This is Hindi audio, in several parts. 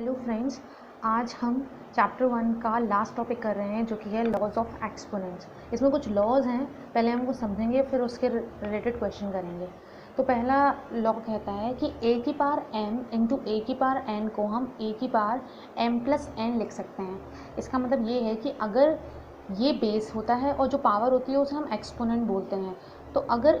हेलो फ्रेंड्स, आज हम चैप्टर 1 का लास्ट टॉपिक कर रहे हैं जो कि है लॉज ऑफ एक्सपोनेंट्स। इसमें कुछ लॉज हैं, पहले हम वो समझेंगे फिर उसके रिलेटेड क्वेश्चन करेंगे। तो पहला लॉ कहता है कि ए की पावर m इंटू ए की पावर n को हम ए की पावर m प्लस n लिख सकते हैं। इसका मतलब ये है कि अगर ये बेस होता है और जो पावर होती है उसे हम एक्सपोनेंट बोलते हैं। तो अगर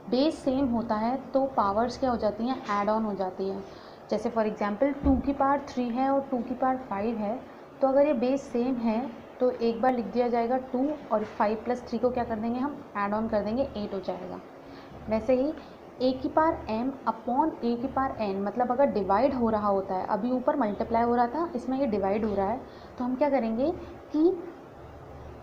बेस सेम होता है तो पावर्स क्या हो जाती हैं, ऐड ऑन हो जाती है। जैसे फॉर एग्जांपल 2 की पावर 3 है और 2 की पावर 5 है, तो अगर ये बेस सेम है तो एक बार लिख दिया जाएगा 2 और 5 प्लस 3 को क्या कर देंगे, हम ऐड ऑन कर देंगे, 8 हो जाएगा। वैसे ही ए की पावर m अपॉन ए की पावर n, मतलब अगर डिवाइड हो रहा होता है, अभी ऊपर मल्टीप्लाई हो रहा था, इसमें ये डिवाइड हो रहा है, तो हम क्या करेंगे कि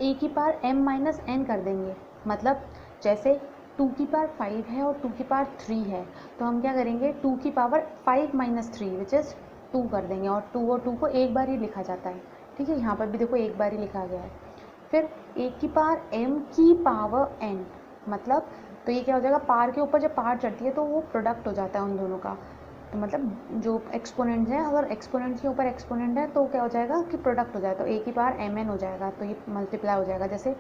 ए की पावर m माइनस n कर देंगे। मतलब जैसे 2 की पावर 5 है और 2 की पावर 3 है, तो हम क्या करेंगे 2 की पावर 5 माइनस 3 विच इज़ 2 कर देंगे। और 2 को एक बार ही लिखा जाता है, ठीक है। यहाँ पर भी देखो एक बार ही लिखा गया है। फिर ए की पावर m की पावर n, मतलब तो ये क्या हो जाएगा, पार के ऊपर जब पार चढ़ती है तो वो प्रोडक्ट हो जाता है उन दोनों का। तो मतलब जो एक्सपोनेंट्स हैं, अगर एक्सपोनेंट्स के ऊपर एक्सपोनेंट है तो क्या हो जाएगा कि प्रोडक्ट हो जाएगा, तो ए की पावर mn हो जाएगा, तो ये मल्टीप्लाई हो जाएगा। जैसे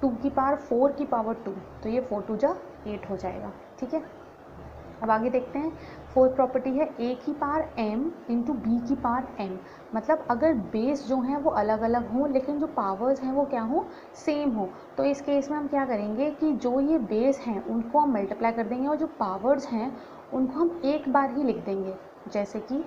2 की पावर 4 की पावर 2, तो ये 4 2 जा 8 हो जाएगा, ठीक है। अब आगे देखते हैं। फोर्थ प्रॉपर्टी है ए की पावर m इंटू बी की पावर m, मतलब अगर बेस जो हैं वो अलग अलग हों लेकिन जो पावर्स हैं वो क्या हों, सेम हो। तो इस केस में हम क्या करेंगे कि जो ये बेस हैं उनको हम मल्टीप्लाई कर देंगे और जो पावर्स हैं उनको हम एक बार ही लिख देंगे। जैसे कि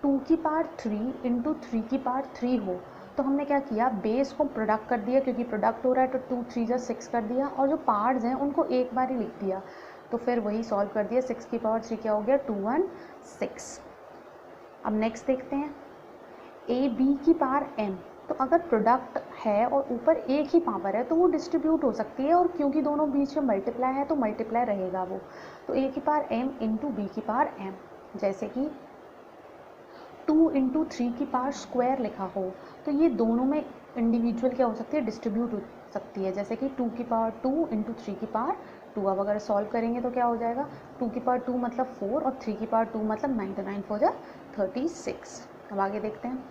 2 की पावर 3 इंटू 3 की पावर 3 हो, तो हमने क्या किया, बेस को प्रोडक्ट कर दिया, क्योंकि प्रोडक्ट हो रहा है तो 2 3 जा 6 कर दिया, और जो पार्ट्स हैं उनको एक बार ही लिख दिया। तो फिर वही सॉल्व कर दिया, 6 की पावर 3 क्या हो गया, 2 1 6। अब नेक्स्ट देखते हैं ए बी की पावर m। तो अगर प्रोडक्ट है और ऊपर एक ही पावर है तो वो डिस्ट्रीब्यूट हो सकती है, और क्योंकि दोनों बीच में मल्टीप्लाई है तो मल्टीप्लाई रहेगा वो। तो ए की पावर m इंटू बी की पावर m, जैसे कि 2 इंटू 3 की पावर स्क्वायर लिखा हो, तो ये दोनों में इंडिविजुअल क्या हो सकती है, डिस्ट्रीब्यूट हो सकती है। जैसे कि 2 की पावर 2 इंटू 3 की पावर 2। अब अगर सॉल्व करेंगे तो क्या हो जाएगा, 2 की पावर 2 मतलब 4 और 3 की पावर 2 मतलब 9, तो 9 4 जा 36। अब आगे देखते हैं।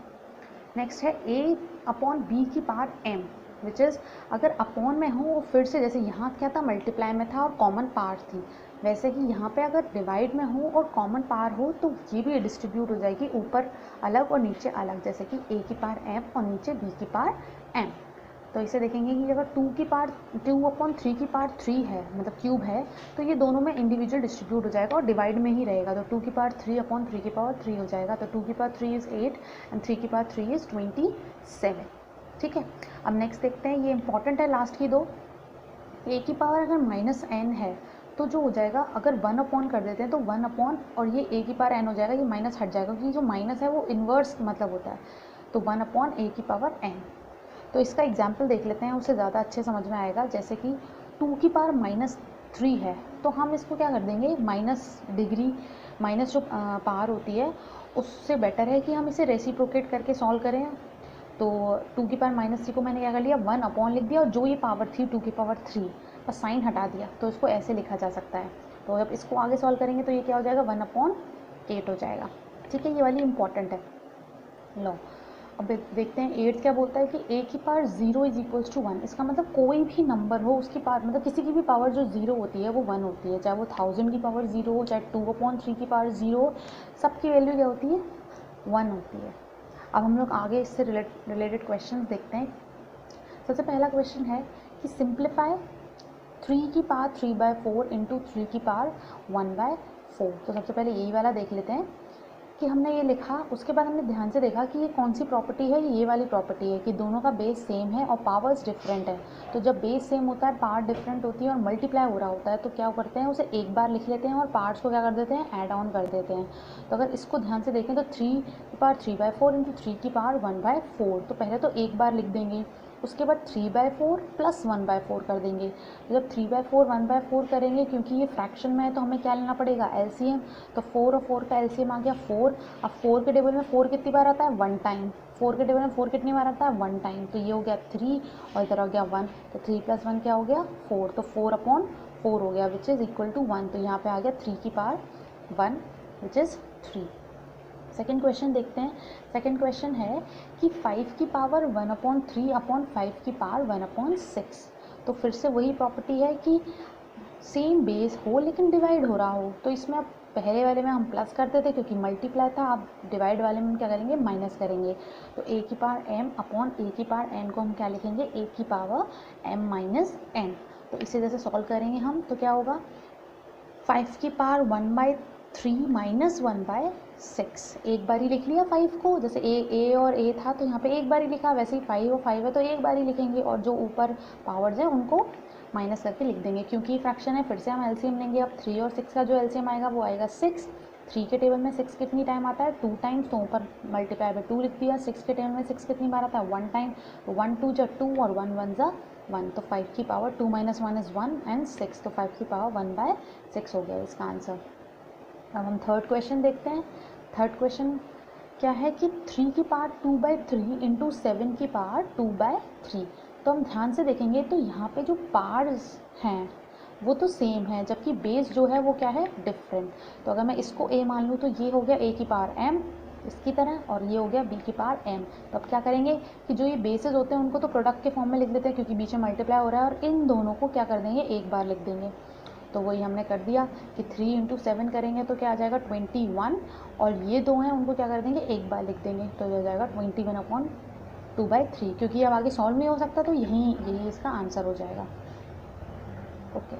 नेक्स्ट है a अपॉन बी की पावर m, विच इज़ अगर अपॉन में हो फिर से, जैसे यहाँ क्या था, मल्टीप्लाई में था और कॉमन पावर थी, वैसे ही यहाँ पे अगर डिवाइड में हो और कॉमन पावर हो तो ये भी डिस्ट्रीब्यूट हो जाएगी, ऊपर अलग और नीचे अलग। जैसे कि a की पावर m और नीचे b की पावर m। तो इसे देखेंगे कि अगर 2 की पावर 2 अपॉन 3 की पावर 3 है, मतलब क्यूब है, तो ये दोनों में इंडिविजुअल डिस्ट्रीब्यूट हो जाएगा और डिवाइड में ही रहेगा। तो 2 की पावर 3 अपॉन 3 की पावर 3 हो जाएगा। तो 2 की पावर 3 इज़ 8 एंड 3 की पावर 3 इज़ 27, ठीक है। अब नेक्स्ट देखते हैं, ये इंपॉर्टेंट है लास्ट की दो। ए की पावर अगर माइनस n है तो जो हो जाएगा, अगर 1 अपॉन कर देते हैं तो 1 अपॉन और ये ए की पावर n हो जाएगा, ये माइनस हट जाएगा क्योंकि जो माइनस है वो इन्वर्स मतलब होता है। तो 1 अपॉन ए की पावर n। तो इसका एग्जाम्पल देख लेते हैं, उससे ज़्यादा अच्छे समझ में आएगा। जैसे कि 2 की पावर -3 है, तो हम इसको क्या कर देंगे, माइनस डिग्री, माइनस जो पावर होती है उससे बेटर है कि हम इसे रेसिप्रोकेट करके सॉल्व करें। तो 2 की पावर -3 को मैंने क्या कर लिया, 1 अपॉन लिख दिया, और जो ये पावर थी 2 की पावर 3, बस साइन हटा दिया, तो इसको ऐसे लिखा जा सकता है। तो जब इसको आगे सॉल्व करेंगे तो ये क्या हो जाएगा, 1 अपॉन 8 हो जाएगा, ठीक है। ये वाली इंपॉर्टेंट है। लो अब देखते हैं 8 क्या बोलता है कि a की पावर 0 इज इक्वल्स टू 1। इसका मतलब कोई भी नंबर हो उसकी पावर, मतलब किसी की भी पावर जो 0 होती है वो 1 होती है, चाहे वो 1000 की पावर 0 हो, चाहे 2 अपॉन 3 की पावर 0 हो, सबकी वैल्यू क्या होती है, 1 होती है। अब हम लोग आगे इससे रिलेटेड क्वेश्चन देखते हैं। सबसे पहला क्वेश्चन है कि सिंप्लीफाई 3 की पावर 3/4 इंटू 3 की पावर 1/4। तो सबसे पहले यही वाला देख लेते हैं कि हमने ये लिखा, उसके बाद हमने ध्यान से देखा कि ये कौन सी प्रॉपर्टी है, ये वाली प्रॉपर्टी है कि दोनों का बेस सेम है और पावर्स डिफरेंट है। तो जब बेस सेम होता है, पावर डिफरेंट होती है और मल्टीप्लाई हो रहा होता है, तो क्या करते हैं, उसे एक बार लिख लेते हैं और पार्ट्स को क्या कर देते हैं, ऐड ऑन कर देते हैं। तो अगर इसको ध्यान से देखें तो 3 की पावर 3/4 इंटू 3 की पावर 1/4, तो पहले तो एक बार लिख देंगे, उसके बाद 3/4 प्लस 1/4 कर देंगे। तो जब 3/4 1/4 करेंगे, क्योंकि ये फ्रैक्शन में है तो हमें क्या लेना पड़ेगा, एलसीएम। तो 4 और 4 का एलसीएम आ गया 4। अब 4 के टेबल में 4 कितनी बार आता है, 1 टाइम। 4 के टेबल में 4 कितनी बार आता है, 1 टाइम। तो ये हो गया 3 और इधर हो गया 1, तो 3 + 1 क्या हो गया, 4। तो 4 अपॉन 4 हो गया विच इज़ इक्वल टू 1। तो यहाँ पे आ गया 3 की power 1 which is 3। Second question देखते हैं। सेकेंड क्वेश्चन है कि 5 की पावर 1/3/5 की पावर 1/6। तो फिर से वही प्रॉपर्टी है कि सेम बेस हो लेकिन डिवाइड हो रहा हो। तो इसमें अब पहले वाले में हम प्लस करते थे क्योंकि मल्टीप्लाई था, अब डिवाइड वाले में हम क्या करेंगे, माइनस करेंगे। तो a की पावर m अपॉन a की पावर n को हम क्या लिखेंगे, a की पावर m माइनस n। तो इसे जैसे सॉल्व करेंगे हम तो क्या होगा, 5 की पावर 1/3 माइनस 1/6। एक बार ही लिख लिया 5 को, जैसे a और a था तो यहाँ पे एक बार ही लिखा, वैसे ही 5 और 5 है तो एक बार ही लिखेंगे, और जो ऊपर पावर्स हैं उनको माइनस करके लिख देंगे। क्योंकि फ्रैक्शन है फिर से हम एलसीएम लेंगे। अब 3 और 6 का जो एलसीएम आएगा वो आएगा 6। 3 के टेबल में 6 कितनी टाइम आता है, 2 टाइम्स, तो ऊपर मल्टीप्लाई बाय 2 लिख दिया। 6 के टेबल में 6 कितनी बार आता है, 1 टाइम, तो 1 2 जा 2 और 1 1 जा 1। तो 5 की पावर 2 माइनस 1 इज़ 1 एंड 6, तो 5 की पावर 1/6 हो गया इसका आंसर। अब हम थर्ड क्वेश्चन देखते हैं। थर्ड क्वेश्चन क्या है कि 3 की पावर 2/3 इंटू 7 की पावर 2/3। तो हम ध्यान से देखेंगे तो यहाँ पे जो पार्ट्स हैं वो तो सेम है, जबकि बेस जो है वो क्या है, डिफरेंट। तो अगर मैं इसको a मान लूँ तो ये हो गया a की पावर m इसकी तरह, और ये हो गया b की पावर m। तो अब क्या करेंगे कि जो ये बेसेस होते हैं उनको तो प्रोडक्ट के फॉर्म में लिख देते हैं क्योंकि बीच में मल्टीप्लाई हो रहा है, और इन दोनों को क्या कर देंगे, एक बार लिख देंगे। तो वही हमने कर दिया कि 3 इंटू 7 करेंगे तो क्या आ जाएगा 21, और ये दो हैं उनको क्या कर देंगे, एक बार लिख देंगे। तो ये हो जाएगा 21/2/3, क्योंकि अब आगे सॉल्व नहीं हो सकता तो यही इसका आंसर हो जाएगा। ओके।